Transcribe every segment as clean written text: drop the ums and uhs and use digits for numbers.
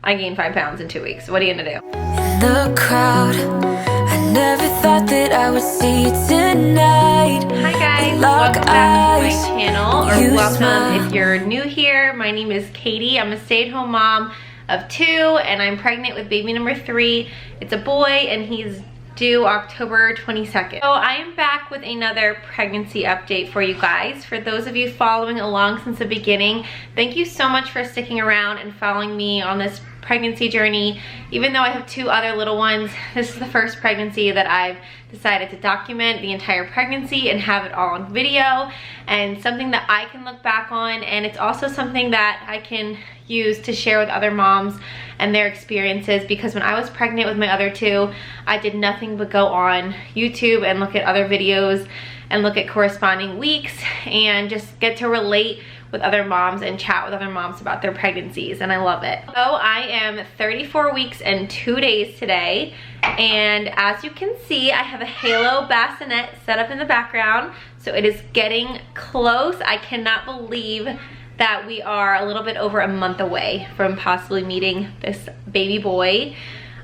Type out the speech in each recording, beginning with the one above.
I gained 5 pounds in 2 weeks. What are you gonna do? In the crowd, I never thought that I would see you tonight. Hi guys, welcome back to my channel, or welcome if you're new here. My name is Katie. I'm a stay-at-home mom of 2, and I'm pregnant with baby number 3. It's a boy, and he's due October 22nd. So I am back with another pregnancy update for you guys. For those of you following along since the beginning, thank you so much for sticking around and following me on this pregnancy journey. Even though I have 2 other little ones, this is the first pregnancy that I've decided to document the entire pregnancy and have it all on video, and something that I can look back on, and it's also something that I can use to share with other moms and their experiences, because when I was pregnant with my other 2, I did nothing but go on YouTube and look at other videos and look at corresponding weeks and just get to relate with other moms and chat with other moms about their pregnancies, and I love it. So I am 34 weeks and 2 days today, and as you can see, I have a halo bassinet set up in the background, so it is getting close. I cannot believe that we are a little bit over a month away from possibly meeting this baby boy.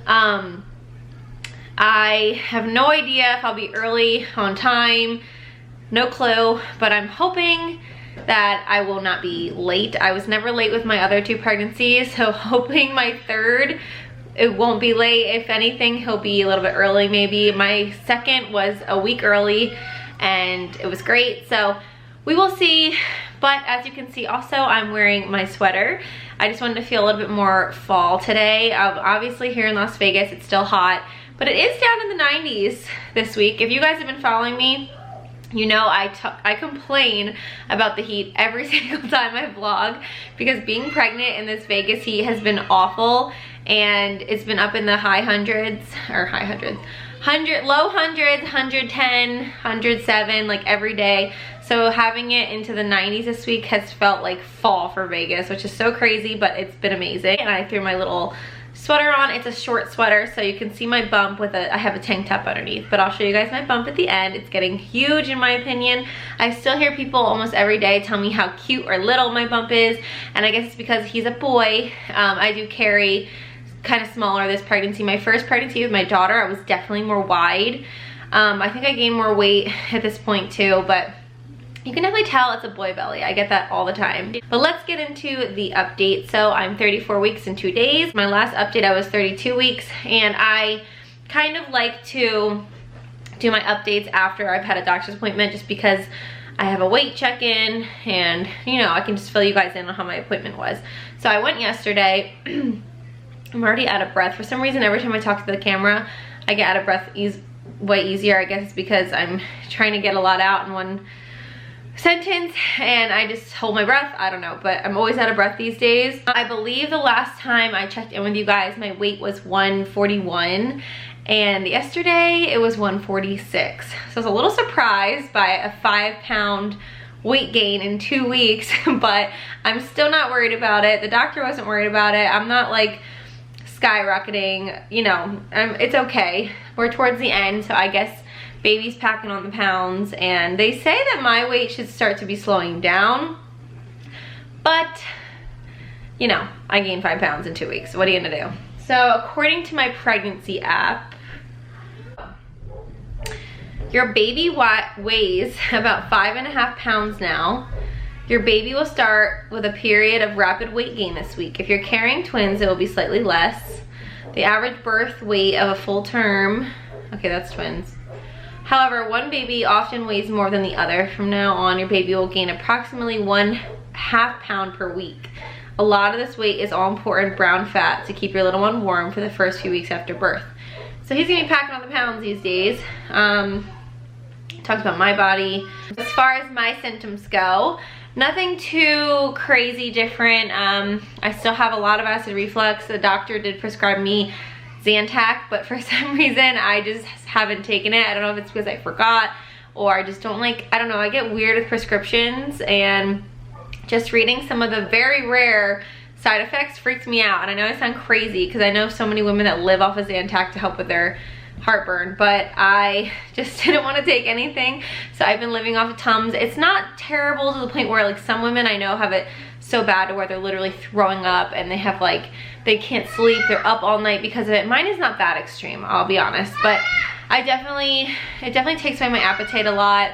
I have no idea if I'll be early, on time, no clue, but I'm hoping that I will not be late. I was never late with my other 2 pregnancies, so hoping my 3rd, it won't be late. If anything, he'll be a little bit early maybe. My 2nd was a week early, and it was great, so we will see. But as you can see, also I'm wearing my sweater. I just wanted to feel a little bit more fall today. Obviously here in Las Vegas, it's still hot, but it is down in the 90s this week. If you guys have been following me, you know I complain about the heat every single time I vlog, because being pregnant in this Vegas heat has been awful, and it's been up in the high hundreds, or high hundreds, low hundreds, 110, 107, like every day. So having it into the 90s this week has felt like fall for Vegas, which is so crazy, but it's been amazing. And I threw my little sweater on. It's a short sweater, so you can see my bump with I have a tank top underneath, but I'll show you guys my bump at the end. It's getting huge in my opinion. I still hear people almost every day tell me how cute or little my bump is, and I guess it's because he's a boy. I do carry kind of smaller this pregnancy. My first pregnancy with my daughter, I was definitely more wide. I think I gained more weight at this point too, but you can definitely tell it's a boy belly. I get that all the time. But let's get into the update. So I'm 34 weeks and 2 days. My last update, I was 32 weeks, and I kind of like to do my updates after I've had a doctor's appointment, just because I have a weight check-in, and you know, I can just fill you guys in on how my appointment was. So I went yesterday. I'm already out of breath. For some reason, every time I talk to the camera, I get out of breath way easier. I guess it's because I'm trying to get a lot out in one sentence and I just hold my breath. I don't know, but I'm always out of breath these days. I believe the last time I checked in with you guys, my weight was 141, and yesterday it was 146. So I was a little surprised by a 5-pound weight gain in 2 weeks, but I'm still not worried about it. The doctor wasn't worried about it. I'm not like skyrocketing, you know, it's okay. We're towards the end, so I guess baby's packing on the pounds, and they say that my weight should start to be slowing down, but you know, I gained 5 pounds in 2 weeks. What are you gonna do? So according to my pregnancy app, your baby weighs about 5.5 pounds now. Your baby will start with a period of rapid weight gain this week. If you're carrying twins, it will be slightly less. The average birth weight of a full term, okay, that's twins. However, one baby often weighs more than the other. From now on, your baby will gain approximately 1/2 pound per week. A lot of this weight is all important brown fat to keep your little one warm for the first few weeks after birth. So he's gonna be packing on the pounds these days. Talked about my body. As far as my symptoms go, nothing too crazy different. I still have a lot of acid reflux. The doctor did prescribe me Zantac, but for some reason I just haven't taken it. I don't know if it's because I forgot, or I just don't like, I don't know, I get weird with prescriptions, and just reading some of the very rare side effects freaks me out. And I know I sound crazy because I know so many women that live off of Zantac to help with their heartburn, but I just didn't want to take anything, so I've been living off of Tums. It's not terrible to the point where like some women I know have it so bad to where they're literally throwing up and they have like, they can't sleep, they're up all night because of it. Mine is not that extreme, I'll be honest, but it definitely takes away my appetite a lot.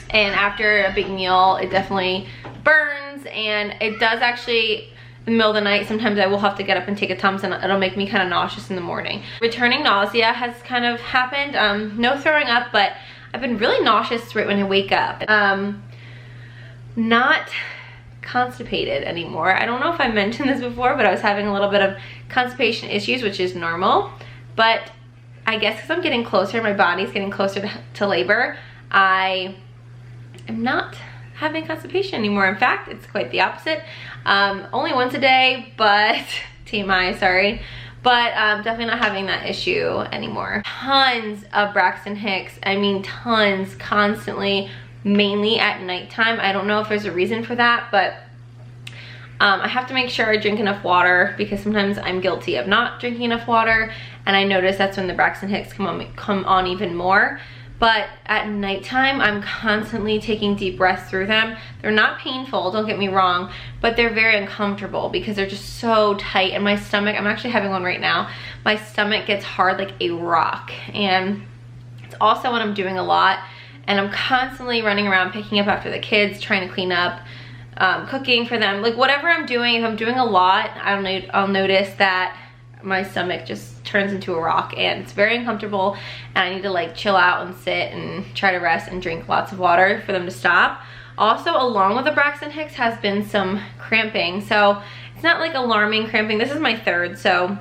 And after a big meal, it definitely burns, and it does actually, in the middle of the night, sometimes I will have to get up and take a Tums, and it'll make me kind of nauseous in the morning. Returning nausea has kind of happened. No throwing up, but I've been really nauseous right when I wake up. Not constipated anymore. I don't know if I mentioned this before, but I was having a little bit of constipation issues, which is normal. But I guess because I'm getting closer, my body's getting closer to labor, I am not having constipation anymore. In fact, it's quite the opposite. Only once a day, but TMI, sorry. But definitely not having that issue anymore. Tons of Braxton Hicks. I mean, tons, constantly, mainly at nighttime. I don't know if there's a reason for that, but I have to make sure I drink enough water, because sometimes I'm guilty of not drinking enough water, and I notice that's when the Braxton Hicks come on even more. But at nighttime, I'm constantly taking deep breaths through them. They're not painful, don't get me wrong, but they're very uncomfortable because they're just so tight. And my stomach, I'm actually having one right now, my stomach gets hard like a rock. And it's also when I'm doing a lot, and I'm constantly running around picking up after the kids, trying to clean up, cooking for them. Like whatever I'm doing, if I'm doing a lot, I'll notice that my stomach just turns into a rock, and it's very uncomfortable, and I need to like chill out and sit and try to rest and drink lots of water for them to stop. Also, along with the Braxton Hicks has been some cramping. So it's not like alarming cramping. This is my third, so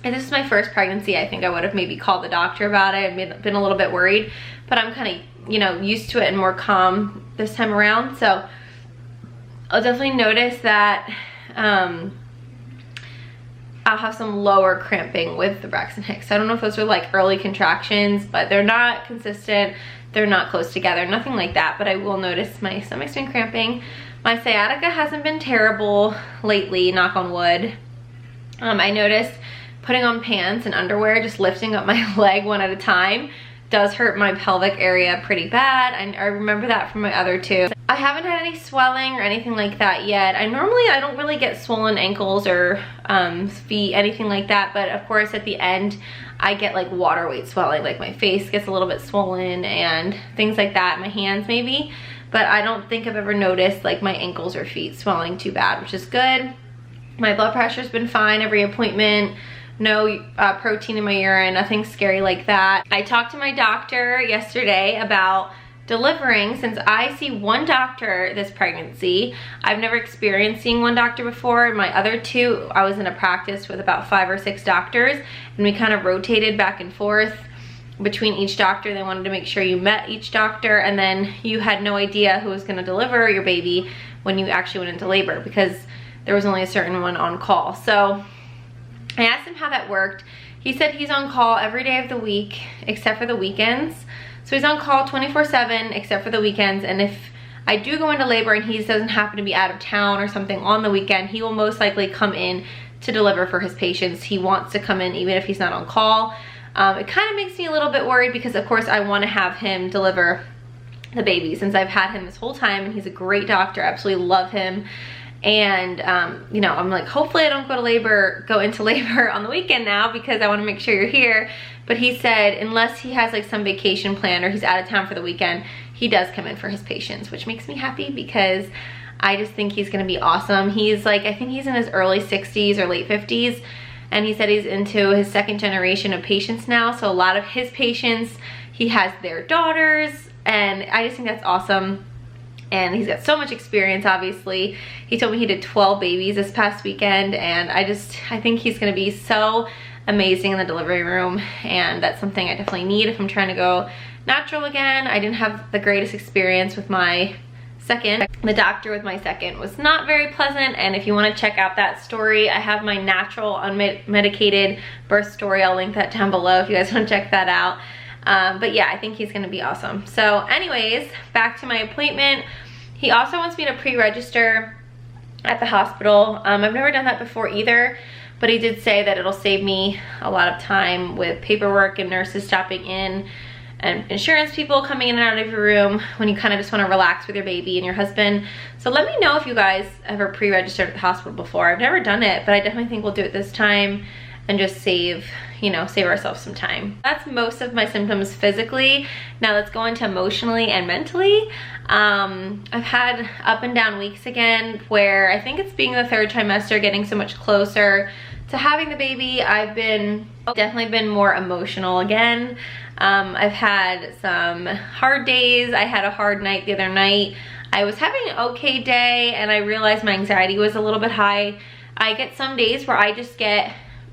if this is my first pregnancy, I think I would have maybe called the doctor about it and been a little bit worried, but I'm kind of, you know, used to it and more calm this time around. So I'll definitely notice that I'll have some lower cramping with the Braxton Hicks. I don't know if those are like early contractions, but they're not consistent. They're not close together, nothing like that, but I will notice my stomach's been cramping. My sciatica hasn't been terrible lately, knock on wood. I noticed putting on pants and underwear, just lifting up my leg one at a time, does hurt my pelvic area pretty bad. I remember that from my other two. I haven't had any swelling or anything like that yet. I don't really get swollen ankles or feet, anything like that, but of course at the end I get like water weight swelling, like my face gets a little bit swollen and things like that, my hands maybe, but I don't think I've ever noticed like my ankles or feet swelling too bad, which is good. My blood pressure's been fine every appointment. No protein in my urine, nothing scary like that. I talked to my doctor yesterday about delivering. Since I see one doctor this pregnancy, I've never experienced seeing one doctor before. My other two, I was in a practice with about 5 or 6 doctors, and we kind of rotated back and forth between each doctor. They wanted to make sure you met each doctor, and then you had no idea who was gonna deliver your baby when you actually went into labor, because there was only a certain one on call. So I asked him how that worked. He said he's on call every day of the week except for the weekends. So he's on call 24/7 except for the weekends, and if I do go into labor and he doesn't happen to be out of town or something on the weekend, he will most likely come in to deliver for his patients. He wants to come in even if he's not on call. It kind of makes me a little bit worried because of course I want to have him deliver the baby, since I've had him this whole time and he's a great doctor. I absolutely love him. And you know, I'm like, hopefully I don't go into labor on the weekend now, because I want to make sure you're here. But he said unless he has like some vacation plan or he's out of town for the weekend, he does come in for his patients, which makes me happy because I just think he's gonna be awesome. He's like, I think he's in his early 60s or late 50s, and he said he's into his 2nd generation of patients now. So a lot of his patients, he has their daughters, and I just think that's awesome. And he's got so much experience, obviously. He told me he did 12 babies this past weekend, and I think he's gonna be so amazing in the delivery room, and that's something I definitely need if I'm trying to go natural again. I didn't have the greatest experience with my second. The doctor with my second was not very pleasant, and if you wanna check out that story, I have my natural unmedicated birth story. I'll link that down below if you guys wanna check that out. But yeah, I think he's gonna be awesome. So anyways, back to my appointment. He also wants me to pre-register at the hospital. I've never done that before either, but he did say that it'll save me a lot of time with paperwork and nurses stopping in and insurance people coming in and out of your room when you kind of just want to relax with your baby and your husband. So let me know if you guys ever pre-registered at the hospital before. I've never done it, but I definitely think we'll do it this time and just save, you know, save ourselves some time. That's most of my symptoms physically. Now let's go into emotionally and mentally. I've had up and down weeks again, where I think it's being the 3rd trimester, getting so much closer to having the baby. I've definitely been more emotional again. I've had some hard days. I had a hard night the other night. I was having an okay day and I realized my anxiety was a little bit high. I get some days where I just get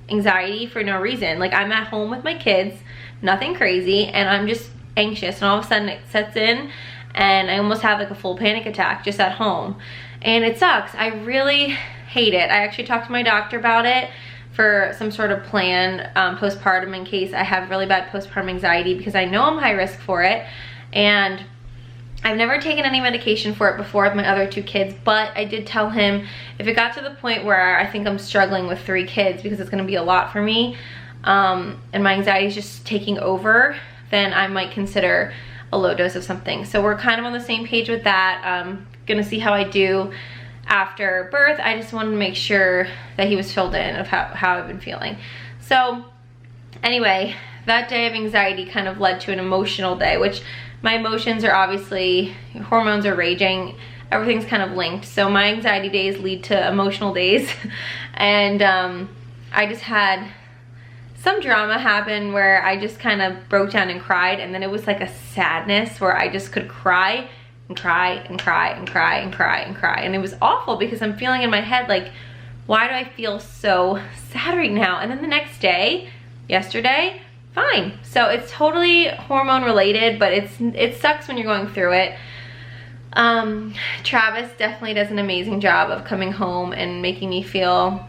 anxiety for no reason. Like, I'm at home with my kids, nothing crazy, and I'm just anxious, and all of a sudden it sets in and I almost have like a full panic attack just at home, and it sucks. I really hate it. I actually talked to my doctor about it for some sort of plan postpartum, in case I have really bad postpartum anxiety, because I know I'm high risk for it, and I've never taken any medication for it before with my other 2 kids, but I did tell him if it got to the point where I think I'm struggling with 3 kids, because it's gonna be a lot for me, and my anxiety is just taking over, then I might consider a low dose of something. So we're kind of on the same page with that. Gonna see how I do after birth. I just wanted to make sure that he was filled in of how I've been feeling. So anyway, that day of anxiety kind of led to an emotional day, which my emotions are obviously, hormones are raging, everything's kind of linked. So my anxiety days lead to emotional days. And I just had some drama happen where I just kind of broke down and cried, and then it was like a sadness where I just could cry and cry and cry and cry and cry and cry. And it was awful, because I'm feeling in my head like, why do I feel so sad right now? And then the next day, yesterday, fine. So it's totally hormone related, but it sucks when you're going through it. Travis definitely does an amazing job of coming home and making me feel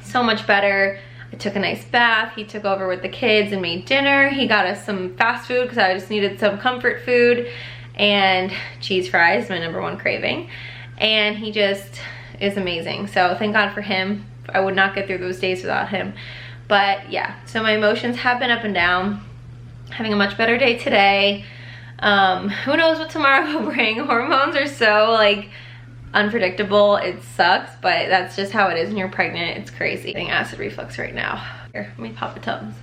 so much better. I took a nice bath. He took over with the kids and made dinner. He got us some fast food because I just needed some comfort food, and cheese fries, my #1 craving. And he just is amazing. So thank God for him. I would not get through those days without him. But yeah, so my emotions have been up and down. Having a much better day today. Who knows what tomorrow will bring. Hormones are so like unpredictable. It sucks, but that's just how it is when you're pregnant. It's crazy. Getting acid reflux right now. Here, let me pop the Tums.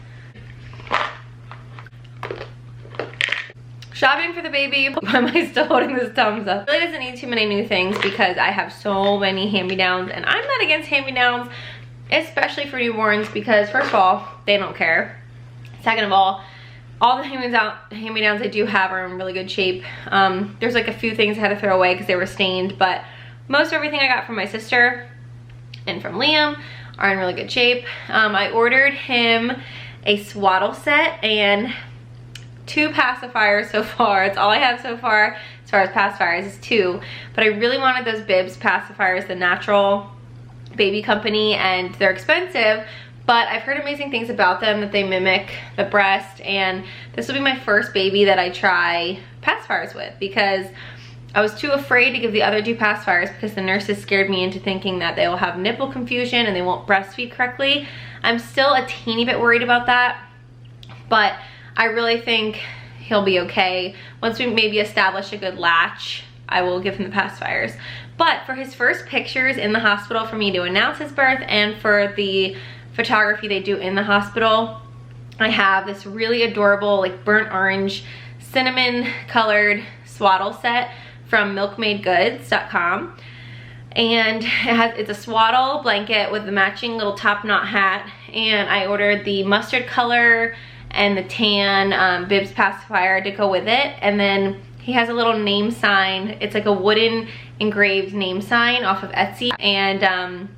Shopping for the baby. Why am I still holding this Tums up? It really doesn't need too many new things, because I have so many hand-me-downs, and I'm not against hand-me-downs, especially for newborns, because first of all, they don't care. Second of all the hand-me-downs I do have are in really good shape. There's like a few things I had to throw away because they were stained, but most everything I got from my sister and from Liam are in really good shape. I ordered him a swaddle set and 2 pacifiers so far. It's all I have so far as far as pacifiers is 2, but I really wanted those Bibs pacifiers, the natural baby company, and they're expensive, but I've heard amazing things about them, that they mimic the breast, and this will be my first baby that I try pacifiers with, because I was too afraid to give the other 2 pacifiers because the nurses scared me into thinking that they will have nipple confusion and they won't breastfeed correctly. I'm still a teeny bit worried about that, but I really think he'll be okay. Once we maybe establish a good latch, I will give him the pacifiers. But for his first pictures in the hospital, for me to announce his birth, and for the photography they do in the hospital, I have this really adorable like burnt orange cinnamon colored swaddle set from milkmaidgoods.com, and it's a swaddle blanket with the matching little top knot hat, and I ordered the mustard color and the tan Bibs pacifier to go with it. And then he has a little name sign. It's like a wooden engraved name sign off of Etsy, and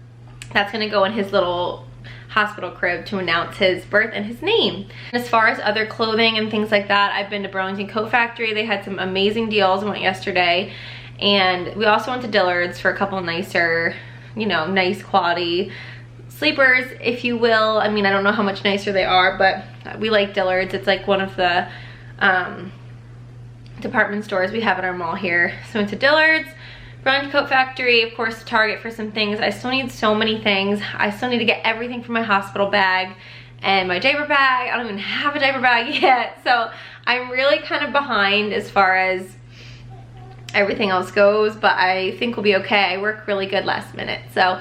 that's gonna go in his little hospital crib to announce his birth and his name. As far as other clothing and things like that, I've been to Burlington Coat Factory. They had some amazing deals. I went yesterday, and we also went to Dillard's for a couple nicer, you know, nice quality sleepers, if you will. I mean, I don't know how much nicer they are, but we like Dillard's. It's like one of the department stores we have at our mall here. So I went to Dillard's, Burlington Coat Factory, of course Target for some things. I still need so many things. I still need to get everything from my hospital bag, and my diaper bag. I don't even have a diaper bag yet. So I'm really kind of behind as far as everything else goes, but I think we'll be okay. I work really good last minute. So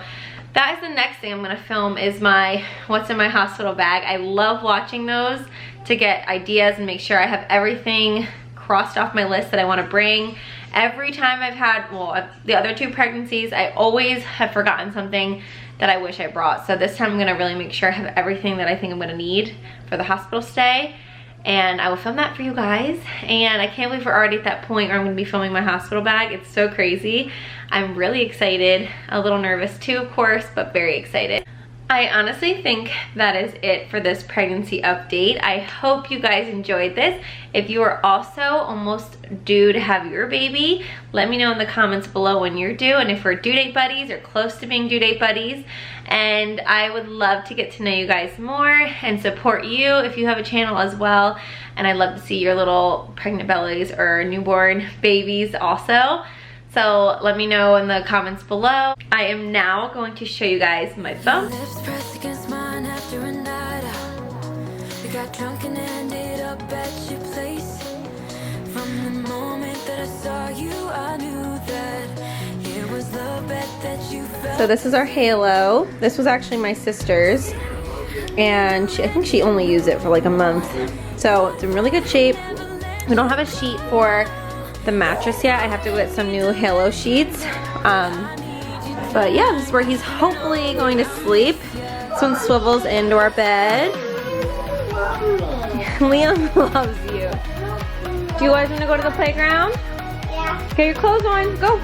that is the next thing I'm gonna film, is my what's in my hospital bag. I love watching those to get ideas and make sure I have everything crossed off my list that I wanna bring. Every time I've had, well, the other 2 pregnancies, I always have forgotten something that I wish I brought. So this time I'm gonna really make sure I have everything that I think I'm gonna need for the hospital stay. And I will film that for you guys. And I can't believe we're already at that point where I'm gonna be filming my hospital bag. It's so crazy. I'm really excited, a little nervous too, of course, but very excited. I honestly think that is it for this pregnancy update. I hope you guys enjoyed this. If you are also almost due to have your baby, let me know in the comments below when you're due, and if we're due date buddies or close to being due date buddies. And I would love to get to know you guys more and support you if you have a channel as well. And I'd love to see your little pregnant bellies or newborn babies also. So let me know in the comments below. I am now going to show you guys my bumps. Lips pressed against mine after a night out. We got drunk and ended up at your place. From the moment that I saw you, I knew that it was the bet that you felt. So this is our halo. This was actually my sister's, and I think she only used it for like a month. So it's in really good shape. We don't have a sheet for the mattress yet. I have to get some new halo sheets. But yeah, this is where he's hopefully going to sleep. This one swivels into our bed. Liam loves you. Do you guys want to go to the playground? Yeah. Get your clothes on, go.